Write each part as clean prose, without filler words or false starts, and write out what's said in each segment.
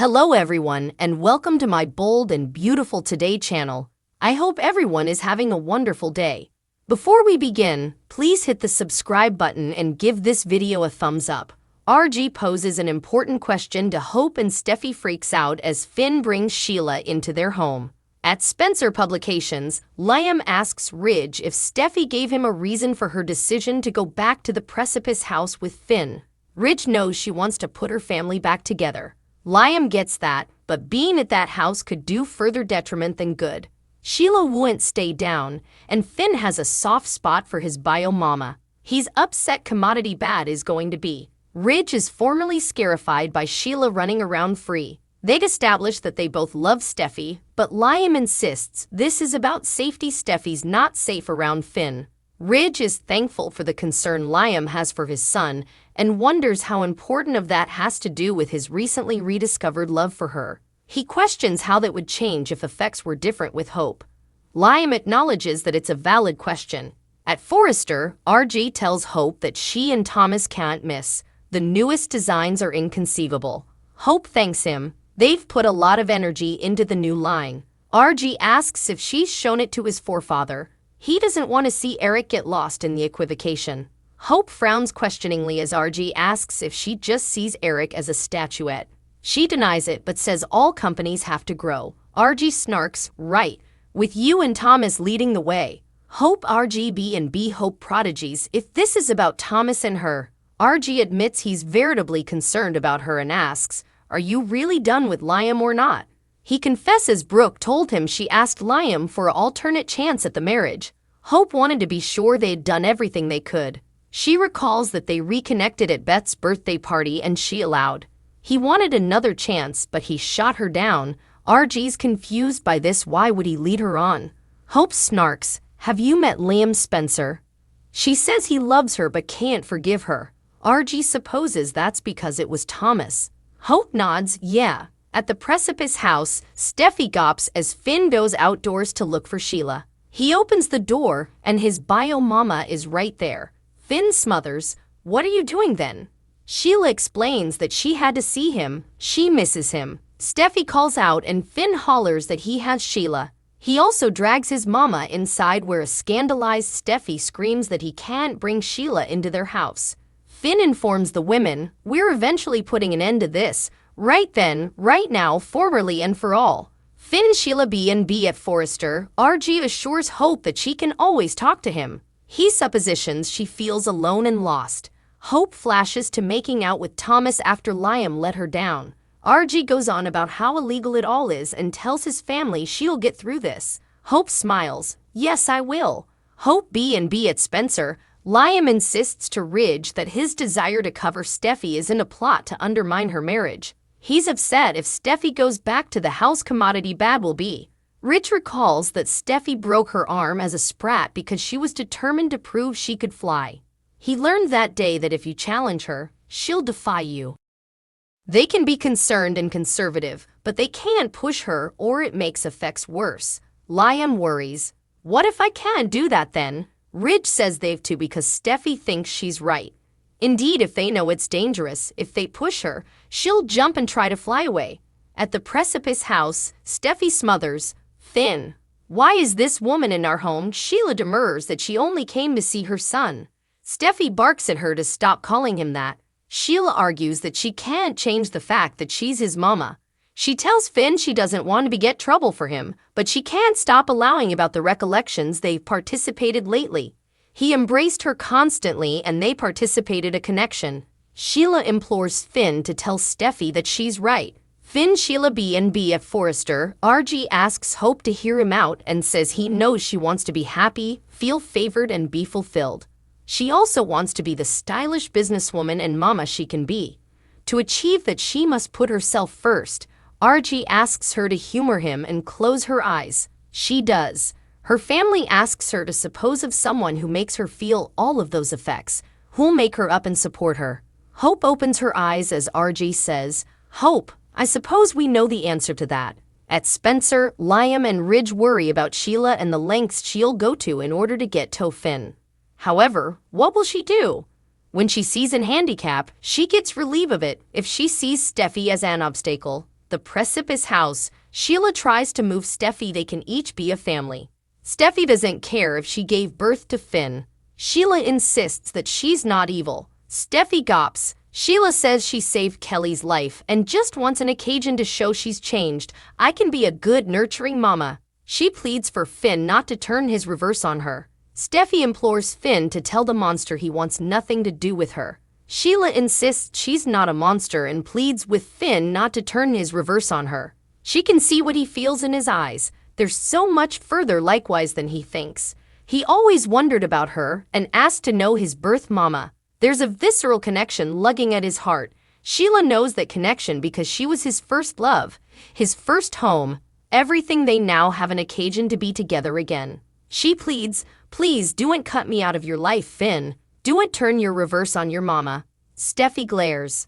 Hello everyone, and welcome to my bold and beautiful Today channel. I hope everyone is having a wonderful day. Before we begin, please hit the subscribe button and give this video a thumbs up. RG poses an important question to Hope, and Steffy freaks out as Finn brings Sheila into their home. At Spencer Publications, Liam asks Ridge if Steffy gave him a reason for her decision to go back to the precipice house with Finn. Ridge knows she wants to put her family back together. Liam gets that, but being at that house could do further detriment than good. Sheila won't stay down, and Finn has a soft spot for his bio mama. He's upset commodity bad is going to be. Ridge is formally scarified by Sheila running around free. They'd established that they both love Steffy, but Liam insists this is about safety. Steffy's not safe around Finn. Ridge is thankful for the concern Liam has for his son and wonders how important of that has to do with his recently rediscovered love for her. He questions how that would change if effects were different with Hope. Liam acknowledges that it's a valid question. At Forrester, RG tells Hope that she and Thomas can't miss. The newest designs are inconceivable. Hope thanks him. They've put a lot of energy into the new line. RG asks if she's shown it to his forefather. He doesn't want to see Eric get lost in the equivocation. Hope frowns questioningly as RG asks if she just sees Eric as a statuette. She denies it but says all companies have to grow. RG snarks, right, with you and Thomas leading the way. Hope RGB and B Hope prodigies if this is about Thomas and her. RG admits he's veritably concerned about her and asks, are you really done with Liam or not? He confesses Brooke told him she asked Liam for an alternate chance at the marriage. Hope wanted to be sure they'd done everything they could. She recalls that they reconnected at Beth's birthday party and she allowed. He wanted another chance, but he shot her down. RG's confused by this. Why would he lead her on? Hope snarks, have you met Liam Spencer? She says he loves her but can't forgive her. RG supposes that's because it was Thomas. Hope nods, yeah. At the precipice house, Steffy gops as Finn goes outdoors to look for Sheila. He opens the door, and his bio mama is right there. Finn smothers, what are you doing then? Sheila explains that she had to see him, she misses him. Steffy calls out and Finn hollers that he has Sheila. He also drags his mama inside where a scandalized Steffy screams that he can't bring Sheila into their house. Finn informs the women, we're eventually putting an end to this. Right then, right now, formerly and for all. Finn Sheila B&B at Forrester, RG assures Hope that she can always talk to him. He suppositions she feels alone and lost. Hope flashes to making out with Thomas after Liam let her down. RG goes on about how illegal it all is and tells his family she'll get through this. Hope smiles, yes I will. Hope B&B at Spencer, Liam insists to Ridge that his desire to cover Steffy is in a plot to undermine her marriage. He's upset if Steffy goes back to the house commodity bad will be. Ridge recalls that Steffy broke her arm as a sprat because she was determined to prove she could fly. He learned that day that if you challenge her, she'll defy you. They can be concerned and conservative, but they can't push her or it makes effects worse. Liam worries. What if I can't do that then? Ridge says they've to because Steffy thinks she's right. Indeed, if they know it's dangerous, if they push her, she'll jump and try to fly away. At the precipice house, Steffy smothers, Finn, why is this woman in our home? Sheila demurs that she only came to see her son. Steffy barks at her to stop calling him that. Sheila argues that she can't change the fact that she's his mama. She tells Finn she doesn't want to get trouble for him, but she can't stop allowing about the recollections they've participated lately. He embraced her constantly and they participated a connection. Sheila implores Finn to tell Steffy that she's right. Finn Sheila B&B at Forrester, RG asks Hope to hear him out and says he knows she wants to be happy, feel favored and be fulfilled. She also wants to be the stylish businesswoman and mama she can be. To achieve that she must put herself first. RG asks her to humor him and close her eyes. She does. Her family asks her to suppose of someone who makes her feel all of those effects, who'll make her up and support her. Hope opens her eyes as RG says, Hope, I suppose we know the answer to that. At Spencer, Liam and Ridge worry about Sheila and the lengths she'll go to in order to get to Finn. However, what will she do? When she sees an handicap, she gets relief of it if she sees Steffy as an obstacle. The precipice house. Sheila tries to move Steffy. They can each be a family. Steffy doesn't care if she gave birth to Finn. Sheila insists that she's not evil. Steffy gawps. Sheila says she saved Kelly's life and just wants an occasion to show she's changed. I can be a good, nurturing mama. She pleads for Finn not to turn his reverse on her. Steffy implores Finn to tell the monster he wants nothing to do with her. Sheila insists she's not a monster and pleads with Finn not to turn his reverse on her. She can see what he feels in his eyes. They're so much further likewise than he thinks. He always wondered about her and asked to know his birth mama. There's a visceral connection lugging at his heart. Sheila knows that connection because she was his first love, his first home, everything. They now have an occasion to be together again. She pleads, please don't cut me out of your life, Finn. Don't turn your reverse on your mama. Steffy glares.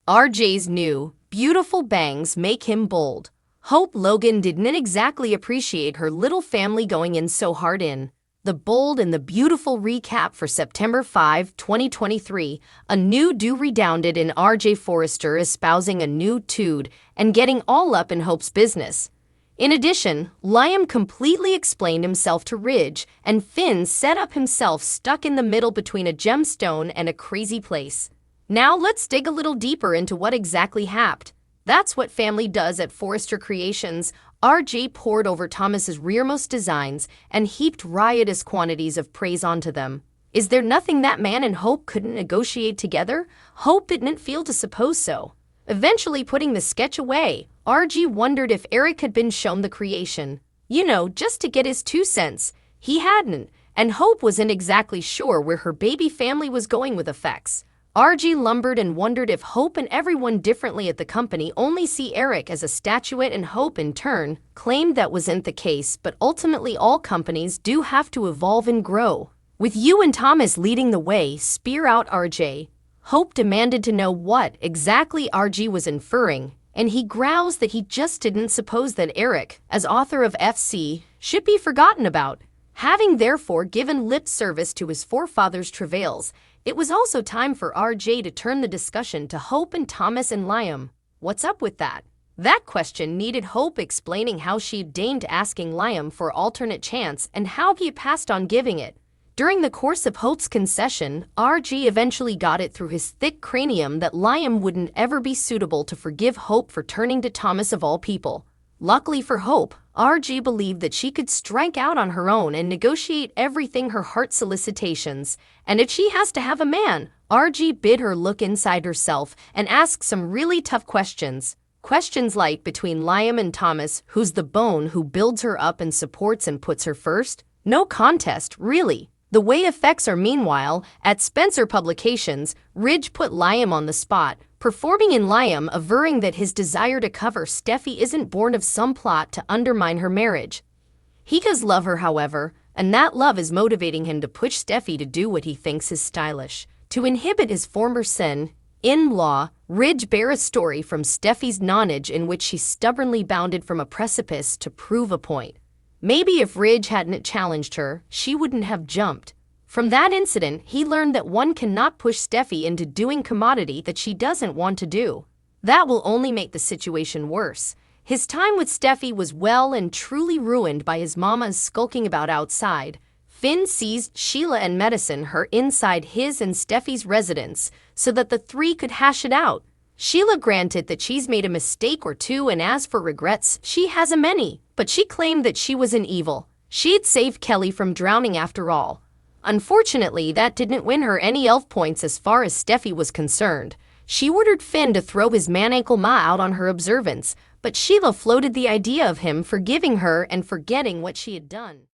RJ's new, beautiful bangs make him bold. Hope Logan didn't exactly appreciate her little family going in so hard in. The bold and the beautiful recap for September 5, 2023. A new do redounded in RJ Forrester espousing a new tude and getting all up in Hope's business. In addition, Liam completely explained himself to Ridge, and Finn set up himself stuck in the middle between a gemstone and a crazy place. Now let's dig a little deeper into what exactly happened. That's what family does at Forrester Creations. RJ poured over Thomas's rearmost designs and heaped riotous quantities of praise onto them. Is there nothing that man and Hope couldn't negotiate together? Hope didn't feel to suppose so. Eventually putting the sketch away, RJ wondered if Eric had been shown the creation. You know, just to get his 2 cents. He hadn't, and Hope wasn't exactly sure where her baby family was going with effects. RJ lumbered and wondered if Hope and everyone differently at the company only see Eric as a statuette, and Hope in turn claimed that wasn't the case, but ultimately all companies do have to evolve and grow. With you and Thomas leading the way, spear out RJ. Hope demanded to know what exactly RJ was inferring, and he growls that he just didn't suppose that Eric, as author of FC, should be forgotten about. Having therefore given lip service to his forefathers' travails, it was also time for RJ to turn the discussion to Hope and Thomas and Liam. What's up with that? That question needed Hope explaining how she deigned asking Liam for alternate chance and how he passed on giving it. During the course of Hope's concession, RJ eventually got it through his thick cranium that Liam wouldn't ever be suitable to forgive Hope for turning to Thomas of all people. Luckily for Hope, RJ believed that she could strike out on her own and negotiate everything her heart solicitations. And if she has to have a man, RJ bid her look inside herself and ask some really tough questions. Questions like, between Liam and Thomas, who's the bone who builds her up and supports and puts her first? No contest, really. The way effects are. Meanwhile, at Spencer Publications, Ridge put Liam on the spot, performing in Liam averring that his desire to cover Steffy isn't born of some plot to undermine her marriage. He does love her, however, and that love is motivating him to push Steffy to do what he thinks is stylish. To inhibit his former son-in-law, Ridge bear a story from Steffy's nonage in which she stubbornly bounded from a precipice to prove a point. Maybe if Ridge hadn't challenged her, she wouldn't have jumped. From that incident, he learned that one cannot push Steffy into doing commodity that she doesn't want to do. That will only make the situation worse. His time with Steffy was well and truly ruined by his mama's skulking about outside. Finn seized Sheila and medicine her inside his and Steffy's residence so that the three could hash it out. Sheila granted that she's made a mistake or two, and as for regrets, she has a many. But she claimed that she was an evil. She'd saved Kelly from drowning after all. Unfortunately, that didn't win her any elf points as far as Steffy was concerned. She ordered Finn to throw his man-ankle ma out on her observance, but Sheila floated the idea of him forgiving her and forgetting what she had done.